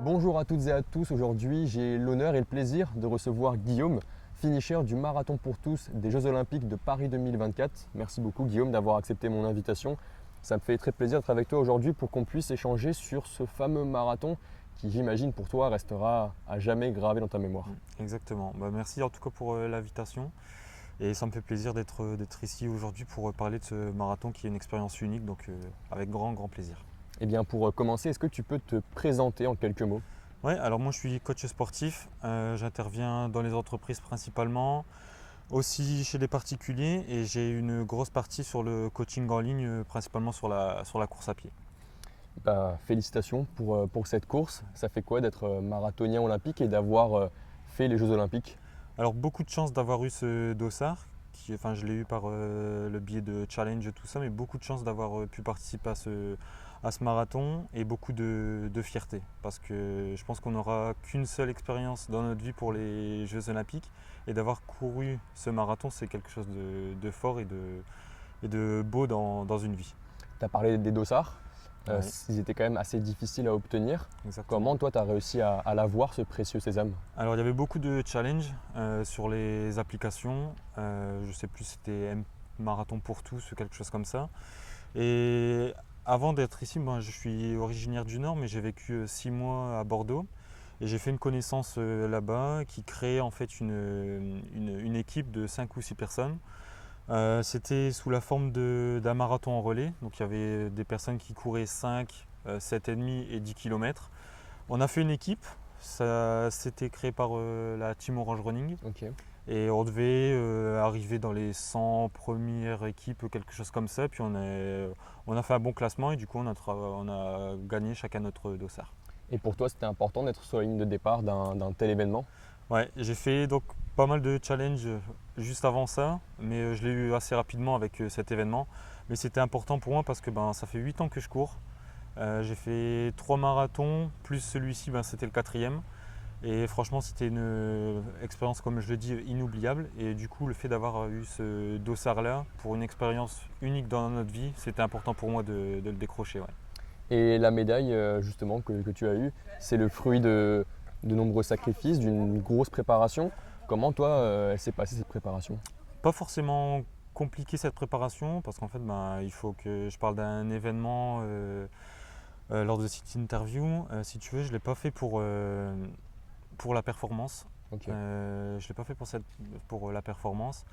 Bonjour à toutes et à tous, aujourd'hui j'ai l'honneur et le plaisir de recevoir Guillaume, finisher du Marathon pour tous des Jeux Olympiques de Paris 2024. Merci beaucoup Guillaume d'avoir accepté mon invitation. Ça me fait très plaisir d'être avec toi aujourd'hui pour qu'on puisse échanger sur ce fameux marathon qui, j'imagine, pour toi restera à jamais gravé dans ta mémoire. Exactement. Merci en tout cas pour l'invitation. Et ça me fait plaisir d'être ici aujourd'hui pour parler de ce marathon qui est une expérience unique, donc avec grand plaisir. Eh bien pour commencer, est-ce que tu peux te présenter en quelques mots? Ouais, alors moi je suis coach sportif, j'interviens dans les entreprises principalement, aussi chez les particuliers et j'ai une grosse partie sur le coaching en ligne, principalement sur la course à pied. Félicitations pour cette course. Ça fait quoi d'être marathonien olympique et d'avoir fait les Jeux Olympiques? Alors beaucoup de chance d'avoir eu ce dossard, je l'ai eu par le biais de challenge et tout ça, mais beaucoup de chance d'avoir pu participer à ce marathon et beaucoup de fierté parce que je pense qu'on n'aura qu'une seule expérience dans notre vie pour les Jeux Olympiques et d'avoir couru ce marathon, c'est quelque chose de fort et de beau dans une vie. Tu as parlé des dossards. Ouais. Ils étaient quand même assez difficiles à obtenir. Exactement. Comment toi tu as réussi à l'avoir, ce précieux sésame? Alors il y avait beaucoup de challenges sur les applications. Je ne sais plus si c'était M Marathon pour tous ou quelque chose comme ça. Et avant d'être ici, je suis originaire du Nord, mais j'ai vécu 6 mois à Bordeaux. Et j'ai fait une connaissance là-bas qui créait en fait une équipe de 5 ou 6 personnes. C'était sous la forme d'un marathon en relais. Donc il y avait des personnes qui couraient 5, 7,5 et 10 km. On a fait une équipe. Ça s'était créé par la Team Orange Running. Ok. Et on devait arriver dans les 100 premières équipes, quelque chose comme ça. Puis on a fait un bon classement et du coup on a gagné chacun notre dossard. Et pour toi c'était important d'être sur la ligne de départ d'un tel événement? Ouais, j'ai fait donc pas mal de challenges juste avant ça, mais je l'ai eu assez rapidement avec cet événement. Mais c'était important pour moi parce que ça fait 8 ans que je cours. J'ai fait 3 marathons, plus celui-ci, c'était le 4e. Et franchement, c'était une expérience, comme je le dis, inoubliable. Et du coup, le fait d'avoir eu ce dossard-là pour une expérience unique dans notre vie, c'était important pour moi de le décrocher. Ouais. Et la médaille justement que tu as eue, c'est le fruit de nombreux sacrifices, d'une grosse préparation. Comment toi elle s'est passée cette préparation? Pas forcément compliqué cette préparation, parce qu'en fait, il faut que je parle d'un événement lors de cette interview. Si tu veux, je ne l'ai pas fait pour la performance. Okay. Je ne l'ai pas fait pour la performance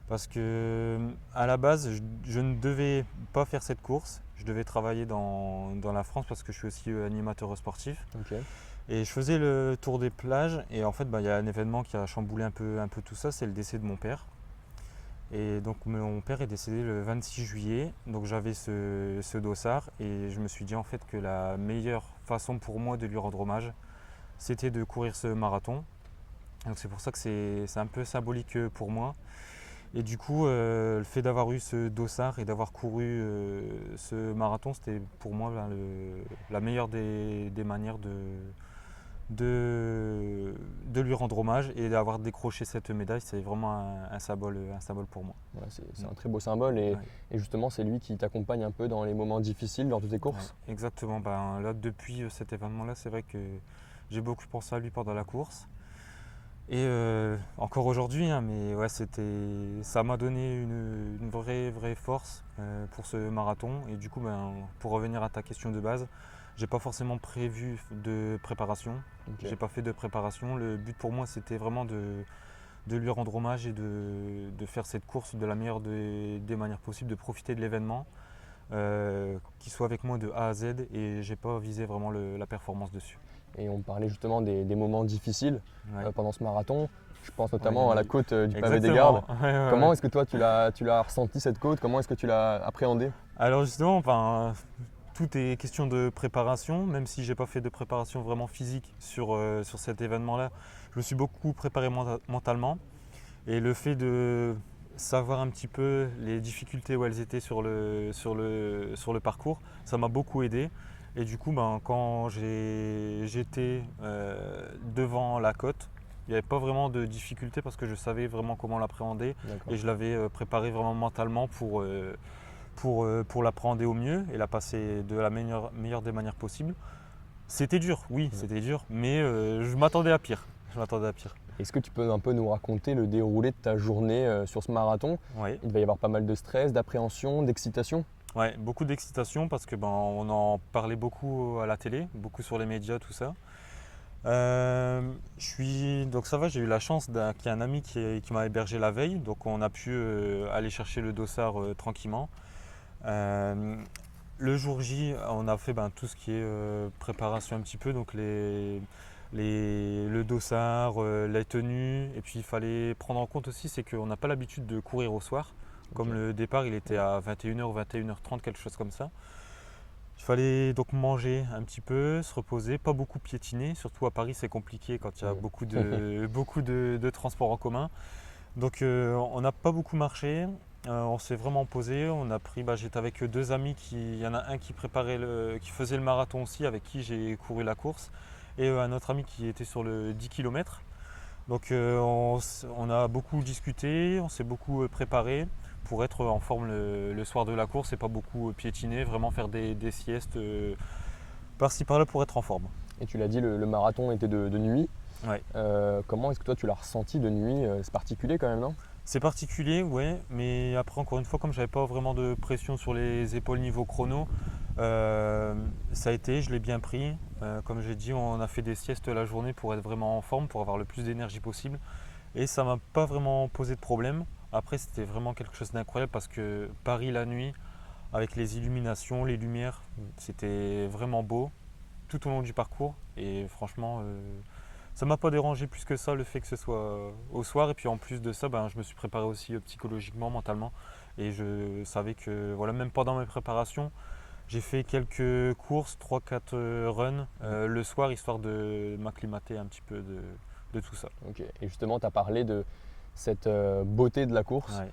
parce que à la base, je ne devais pas faire cette course. Je devais travailler dans la France parce que je suis aussi animateur sportif. Okay. Et je faisais le tour des plages et en fait, il y a un événement qui a chamboulé un peu tout ça, c'est le décès de mon père. Et donc mon père est décédé le 26 juillet, donc j'avais ce dossard et je me suis dit en fait que la meilleure façon pour moi de lui rendre hommage, c'était de courir ce marathon. Donc c'est pour ça que c'est un peu symbolique pour moi. Et du coup, le fait d'avoir eu ce dossard et d'avoir couru ce marathon, c'était pour moi la meilleure des manières de lui rendre hommage et d'avoir décroché cette médaille. C'est vraiment un symbole pour moi. Ouais, c'est un très beau symbole et justement c'est lui qui t'accompagne un peu dans les moments difficiles lors de tes courses. Ouais, exactement. Là, depuis cet événement-là, c'est vrai que j'ai beaucoup pensé à lui pendant la course. Et encore aujourd'hui, mais ouais, ça m'a donné une vraie force pour ce marathon. Et du coup, pour revenir à ta question de base, j'ai pas forcément prévu de préparation. Okay. J'ai pas fait de préparation. Le but pour moi, c'était vraiment de lui rendre hommage et de faire cette course de la meilleure des manières possibles, de profiter de l'événement, qu'il soit avec moi de A à Z. Et j'ai pas visé vraiment la performance dessus. Et on parlait justement des moments difficiles pendant ce marathon. Je pense notamment à la côte du pavé des Gardes. Comment est-ce que toi tu l'as ressenti cette côte? Comment est-ce que tu l'as appréhendée? Alors justement, tout est question de préparation, même si j'ai pas fait de préparation vraiment physique sur cet événement-là. Je me suis beaucoup préparé mentalement et le fait de savoir un petit peu les difficultés où elles étaient sur le parcours, ça m'a beaucoup aidé. Et du coup, quand j'étais devant la côte, il n'y avait pas vraiment de difficulté parce que je savais vraiment comment l'appréhender et je l'avais préparé vraiment mentalement pour l'appréhender au mieux et la passer de la meilleure des manières possibles. C'était dur, oui, c'était dur, mais je m'attendais à pire. Je m'attendais à pire. Est-ce que tu peux un peu nous raconter le déroulé de ta journée sur ce marathon? Ouais. Il va y avoir pas mal de stress, d'appréhension, d'excitation? Ouais, beaucoup d'excitation parce que on en parlait beaucoup à la télé, beaucoup sur les médias, tout ça. Donc ça va, j'ai eu la chance qu'il y ait un ami qui m'a hébergé la veille, donc on a pu aller chercher le dossard tranquillement. Euh, le jour J, on a fait tout ce qui est préparation un petit peu, donc le dossard, les tenues, et puis il fallait prendre en compte aussi, c'est qu'on n'a pas l'habitude de courir au soir. Comme Ok. le départ il était à 21h ou 21h30, quelque chose comme ça. Il fallait donc manger un petit peu, se reposer, pas beaucoup piétiner. Surtout à Paris, c'est compliqué quand il y a beaucoup de transports en commun. Donc on n'a pas beaucoup marché. On s'est vraiment posé. On a pris, j'étais avec deux amis, il y en a un qui faisait le marathon aussi, avec qui j'ai couru la course, et un autre ami qui était sur le 10 km. Donc on a beaucoup discuté, on s'est beaucoup préparé pour être en forme le soir de la course et pas beaucoup piétiner, vraiment faire des siestes par-ci par-là pour être en forme. Et tu l'as dit, le marathon était de nuit. Ouais. Comment est-ce que toi tu l'as ressenti de nuit? C'est particulier quand même, non? C'est particulier, ouais, mais après encore une fois, comme j'avais pas vraiment de pression sur les épaules niveau chrono, ça a été, je l'ai bien pris. Comme j'ai dit, on a fait des siestes la journée pour être vraiment en forme, pour avoir le plus d'énergie possible. Et ça m'a pas vraiment posé de problème. Après, c'était vraiment quelque chose d'incroyable parce que Paris la nuit, avec les illuminations, les lumières, c'était vraiment beau tout au long du parcours. Et franchement, ça m'a pas dérangé plus que ça le fait que ce soit au soir. Et puis en plus de ça, je me suis préparé aussi psychologiquement, mentalement. Et je savais que voilà, même pendant mes préparations, j'ai fait quelques courses, 3-4 runs le soir, histoire de m'acclimater un petit peu de tout ça. Ok. Et justement, tu as parlé de cette beauté de la course, Ouais.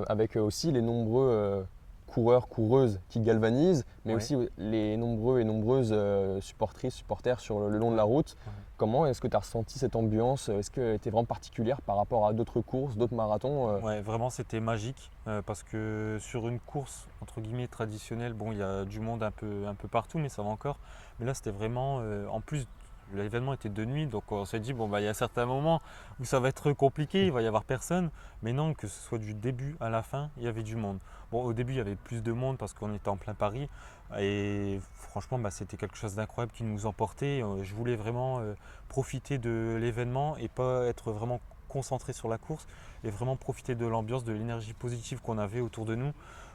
avec aussi les nombreux coureurs, coureuses qui galvanisent, mais Ouais. aussi les nombreux et nombreuses supportrices, supporters sur le long de la route. Ouais. Comment est-ce que tu as ressenti cette ambiance? Est-ce qu'elle était vraiment particulière par rapport à d'autres courses, d'autres marathons? Ouais, vraiment c'était magique parce que sur une course entre guillemets traditionnelle, il y a du monde un peu partout, mais ça va encore. Mais là c'était vraiment, en plus l'événement était de nuit, donc on s'est dit il y a certains moments où ça va être compliqué, il va y avoir personne, mais non, que ce soit du début à la fin, il y avait du monde. Bon, au début il y avait plus de monde parce qu'on était en plein Paris et franchement c'était quelque chose d'incroyable qui nous emportait. Je voulais vraiment profiter de l'événement et pas être vraiment concentré sur la course et vraiment profiter de l'ambiance, de l'énergie positive qu'on avait autour de nous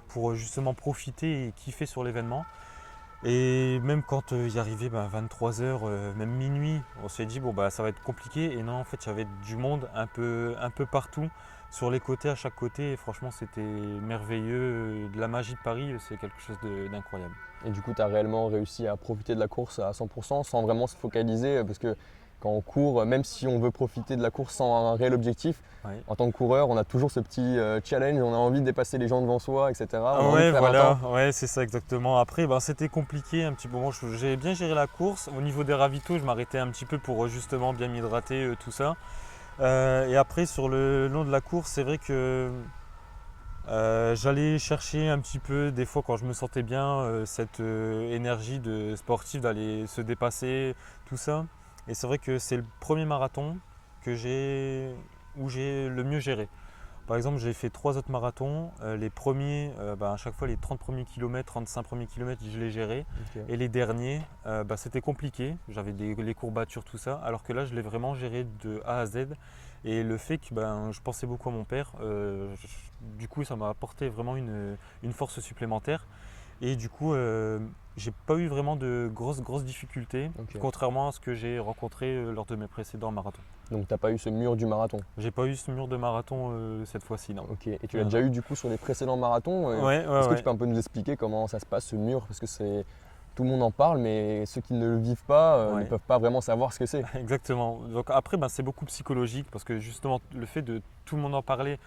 pour justement profiter et kiffer sur l'événement. Et même quand il y arrivait 23h, même minuit, on s'est dit ça va être compliqué. Et non, en fait, il y avait du monde un peu partout, sur les côtés, à chaque côté. Et franchement, c'était merveilleux. De la magie de Paris, c'est quelque chose d'incroyable. Et du coup, tu as réellement réussi à profiter de la course à 100% sans vraiment se focaliser, parce que quand on court, même si on veut profiter de la course sans un réel objectif, Ouais. en tant que coureur, on a toujours ce petit challenge, on a envie de dépasser les gens devant soi, etc. On a envie de Ouais, faire un voilà, temps. ouais, c'est ça exactement. Après, c'était compliqué un petit peu. Moi, j'ai bien géré la course. Au niveau des ravitaux, je m'arrêtais un petit peu pour justement bien m'hydrater, tout ça. Et après, sur le long de la course, c'est vrai que j'allais chercher un petit peu, des fois quand je me sentais bien, cette énergie de sportif d'aller se dépasser, tout ça. Et c'est vrai que c'est le premier marathon où j'ai le mieux géré. Par exemple, j'ai fait 3 autres marathons. Les premiers, à chaque fois, les 30 premiers kilomètres, 35 premiers kilomètres, je les gérais. Ok. Et les derniers, c'était compliqué. J'avais les courbatures, tout ça. Alors que là, je l'ai vraiment géré de A à Z. Et le fait que je pensais beaucoup à mon père, du coup, ça m'a apporté vraiment une force supplémentaire. Et du coup, j'ai pas eu vraiment de grosses difficultés, Ok. contrairement à ce que j'ai rencontré lors de mes précédents marathons. Donc, tu n'as pas eu ce mur du marathon. J'ai pas eu ce mur de marathon cette fois-ci, non. Ok. Et tu l'as déjà eu du coup sur les précédents marathons. Ouais, Est-ce que ouais. tu peux un peu nous expliquer comment ça se passe ce mur? Parce que tout le monde en parle, mais ceux qui ne le vivent pas ne Ouais. peuvent pas vraiment savoir ce que c'est. Exactement. Donc après, c'est beaucoup psychologique parce que justement, le fait de tout le monde en parler,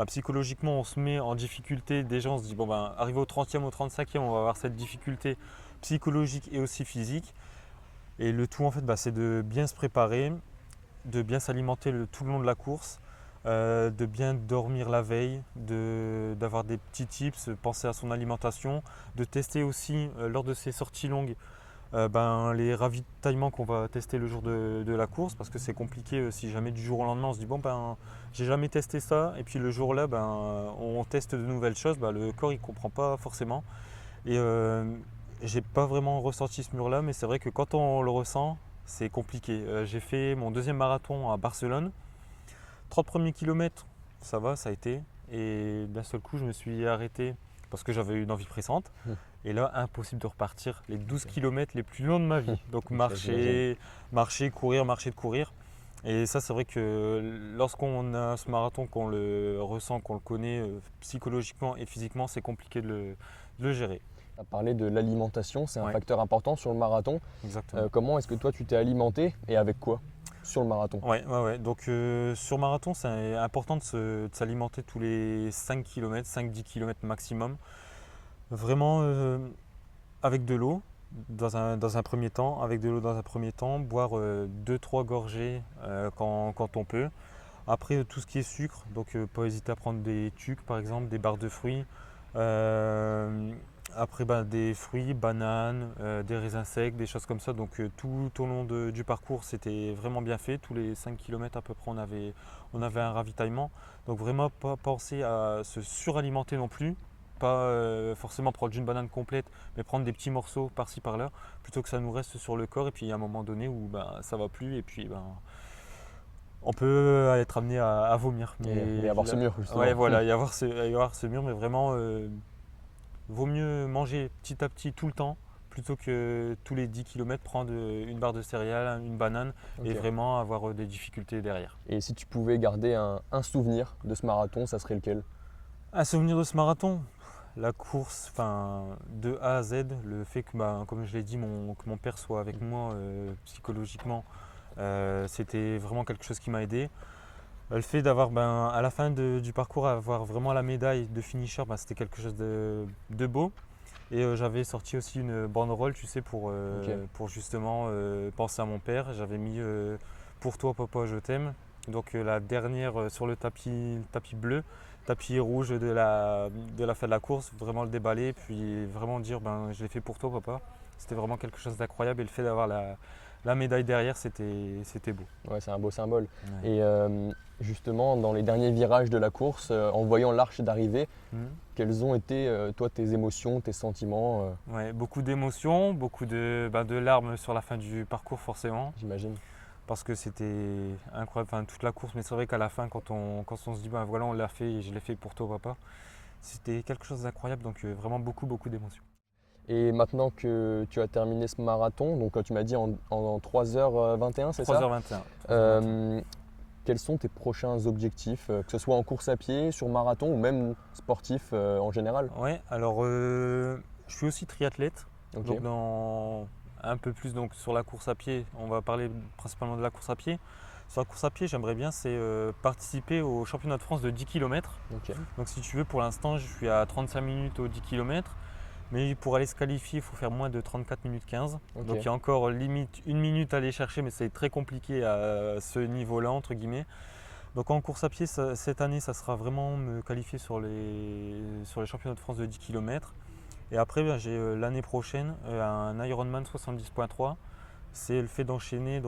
psychologiquement, on se met en difficulté. Déjà, on se dit, arrivé au 30e, au 35e, on va avoir cette difficulté psychologique et aussi physique. Et le tout, en fait, c'est de bien se préparer, de bien s'alimenter tout le long de la course, de bien dormir la veille, d'avoir des petits tips, penser à son alimentation, de tester aussi lors de ces sorties longues les ravitaillements qu'on va tester le jour de la course, parce que c'est compliqué si jamais du jour au lendemain on se dit bon j'ai jamais testé ça et puis le jour là on teste de nouvelles choses, le corps il comprend pas forcément et j'ai pas vraiment ressenti ce mur là, mais c'est vrai que quand on le ressent c'est compliqué. J'ai fait mon deuxième marathon à Barcelone, 30 premiers kilomètres ça va, ça a été, et d'un seul coup je me suis arrêté parce que j'avais une envie pressante. Et là, impossible de repartir les 12 km les plus longs de ma vie. Donc marcher, courir, marcher, de courir. Et ça, c'est vrai que lorsqu'on a ce marathon, qu'on le ressent, qu'on le connaît psychologiquement et physiquement, c'est compliqué de le gérer. Tu as parlé de l'alimentation, c'est un Ouais. facteur important sur le marathon. Exactement. Comment est-ce que toi tu t'es alimenté et avec quoi sur le marathon? Ouais. Donc sur marathon, c'est important de s'alimenter tous les 5 km, 5-10 km maximum. Vraiment avec de l'eau dans un premier temps, boire 2-3 gorgées quand on peut. Après tout ce qui est sucre, donc pas hésiter à prendre des tucs par exemple, des barres de fruits. Après des fruits, bananes, des raisins secs, des choses comme ça. Donc tout au long du parcours c'était vraiment bien fait. Tous les 5 km à peu près on avait un ravitaillement. Donc vraiment pas penser à se suralimenter non plus. Pas forcément prendre une banane complète, mais prendre des petits morceaux par-ci par-là, plutôt que ça nous reste sur le corps. Et puis il y a un moment donné où ça va plus et puis on peut être amené à vomir. Et avoir ce mur justement. Ouais, voilà, y avoir ce mur, mais vraiment vaut mieux manger petit à petit tout le temps plutôt que tous les 10 km prendre une barre de céréales, une banane et vraiment avoir des difficultés derrière. Et si tu pouvais garder un souvenir de ce marathon, ça serait lequel? Un souvenir de ce marathon? La course, de A à Z, le fait que, comme je l'ai dit, que mon père soit avec moi psychologiquement, c'était vraiment quelque chose qui m'a aidé. Le fait d'avoir, à la fin du parcours, avoir vraiment la médaille de finisher, c'était quelque chose de beau. Et j'avais sorti aussi une banderole, tu sais, pour justement penser à mon père. J'avais mis pour toi, papa, je t'aime. Donc la dernière sur le tapis bleu, tapis rouge de la fin de la course, vraiment le déballer, puis vraiment dire je l'ai fait pour toi papa. C'était vraiment quelque chose d'incroyable et le fait d'avoir la médaille derrière, c'était beau. Ouais, c'est un beau symbole. Ouais. Et justement, dans les derniers virages de la course, en voyant l'arche d'arrivée, quelles ont été toi tes émotions, tes sentiments? Ouais, beaucoup d'émotions, beaucoup de larmes sur la fin du parcours forcément. J'imagine. Parce que c'était incroyable, toute la course, mais c'est vrai qu'à la fin quand on se dit voilà on l'a fait et je l'ai fait pour toi papa, c'était quelque chose d'incroyable, donc vraiment beaucoup d'émotions. Et maintenant que tu as terminé ce marathon, donc tu m'as dit en 3h21, c'est ça? 3h21. Quels sont tes prochains objectifs, que ce soit en course à pied, sur marathon ou même sportif en général? Ouais, alors je suis aussi triathlète, Ok. donc dans un peu plus donc, sur la course à pied, on va parler principalement de la course à pied. Sur la course à pied, j'aimerais bien participer au championnat de France de 10 km. Ok. Donc si tu veux, pour l'instant, je suis à 35 minutes au 10 km. Mais pour aller se qualifier, il faut faire moins de 34 minutes 15. Ok. Donc il y a encore limite une minute à aller chercher, mais c'est très compliqué à ce niveau-là, entre guillemets. Donc en course à pied, cette année, ça sera vraiment me qualifier sur les championnats de France de 10 km. Et après, j'ai l'année prochaine un Ironman 70.3. C'est le fait d'enchaîner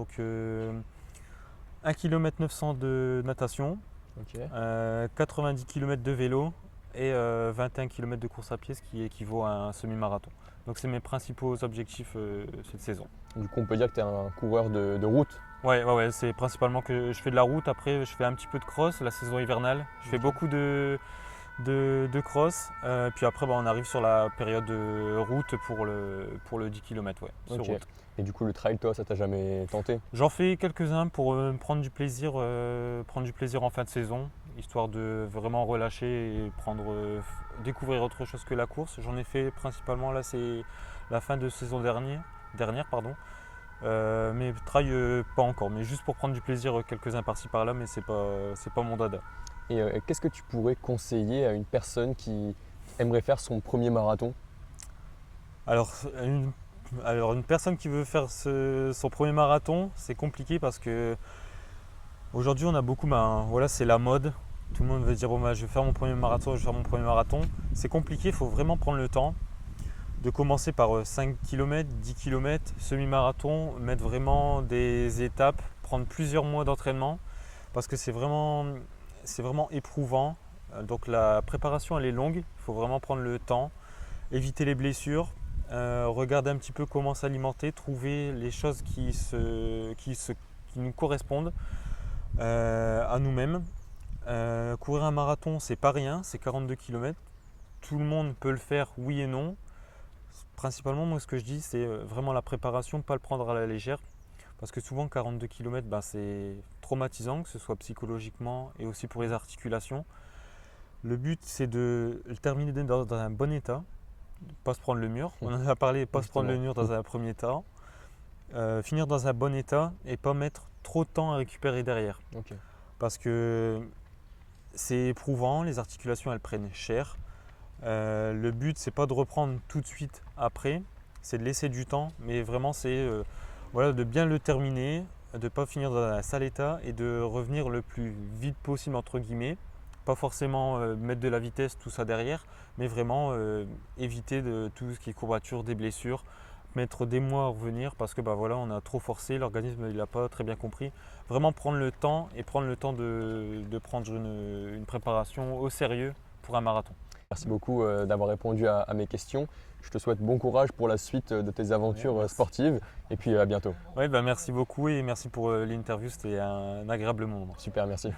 1 km 900 de natation, Ok. 90 km de vélo et 21 km de course à pied, ce qui équivaut à un semi-marathon. Donc c'est mes principaux objectifs cette saison. Du coup, on peut dire que tu es un coureur de route. Ouais, c'est principalement que je fais de la route. Après, je fais un petit peu de cross la saison hivernale. Je fais beaucoup de cross. Puis après, on arrive sur la période de route pour le 10 km. Sur Ok. route. Et du coup, le trail, toi, ça t'a jamais tenté? J'en fais quelques-uns pour prendre du plaisir en fin de saison, histoire de vraiment relâcher et découvrir autre chose que la course. J'en ai fait principalement, là c'est la fin de saison dernière. Mais trail pas encore, mais juste pour prendre du plaisir quelques-uns par-ci par-là, mais c'est pas mon dada. Et qu'est-ce que tu pourrais conseiller à une personne qui aimerait faire son premier marathon? Alors une personne qui veut faire son premier marathon, c'est compliqué parce que aujourd'hui on a beaucoup, c'est la mode. Tout le monde veut dire je vais faire mon premier marathon, C'est compliqué, il faut vraiment prendre le temps. de commencer par 5 km, 10 km, semi-marathon, mettre vraiment des étapes, prendre plusieurs mois d'entraînement parce que c'est vraiment éprouvant. Donc la préparation elle est longue, il faut vraiment prendre le temps, éviter les blessures, regarder un petit peu comment s'alimenter, trouver les choses qui nous correspondent à nous-mêmes. Courir un marathon, c'est pas rien, c'est 42 km. Tout le monde peut le faire, oui et non. Principalement, moi, ce que je dis, c'est vraiment la préparation, pas le prendre à la légère. Parce que souvent, 42 km, c'est traumatisant, que ce soit psychologiquement et aussi pour les articulations. Le but, c'est de le terminer dans un bon état, pas se prendre le mur. On en a parlé, pas se prendre le mur dans un premier temps. Finir dans un bon état et pas mettre trop de temps à récupérer derrière. Ok. Parce que c'est éprouvant, les articulations elles prennent cher. Le but c'est pas de reprendre tout de suite après, c'est de laisser du temps, mais vraiment c'est de bien le terminer, de ne pas finir dans un sale état et de revenir le plus vite possible entre guillemets. Pas forcément mettre de la vitesse, tout ça derrière, mais vraiment éviter de tout ce qui est courbature, des blessures, mettre des mois à revenir parce que on a trop forcé, l'organisme il n'a pas très bien compris. Vraiment prendre le temps et prendre le temps de prendre une préparation au sérieux pour un marathon. Merci beaucoup d'avoir répondu à mes questions. Je te souhaite bon courage pour la suite de tes aventures sportives et puis à bientôt. Ouais, merci beaucoup et merci pour l'interview, c'était un agréable moment. Super, merci.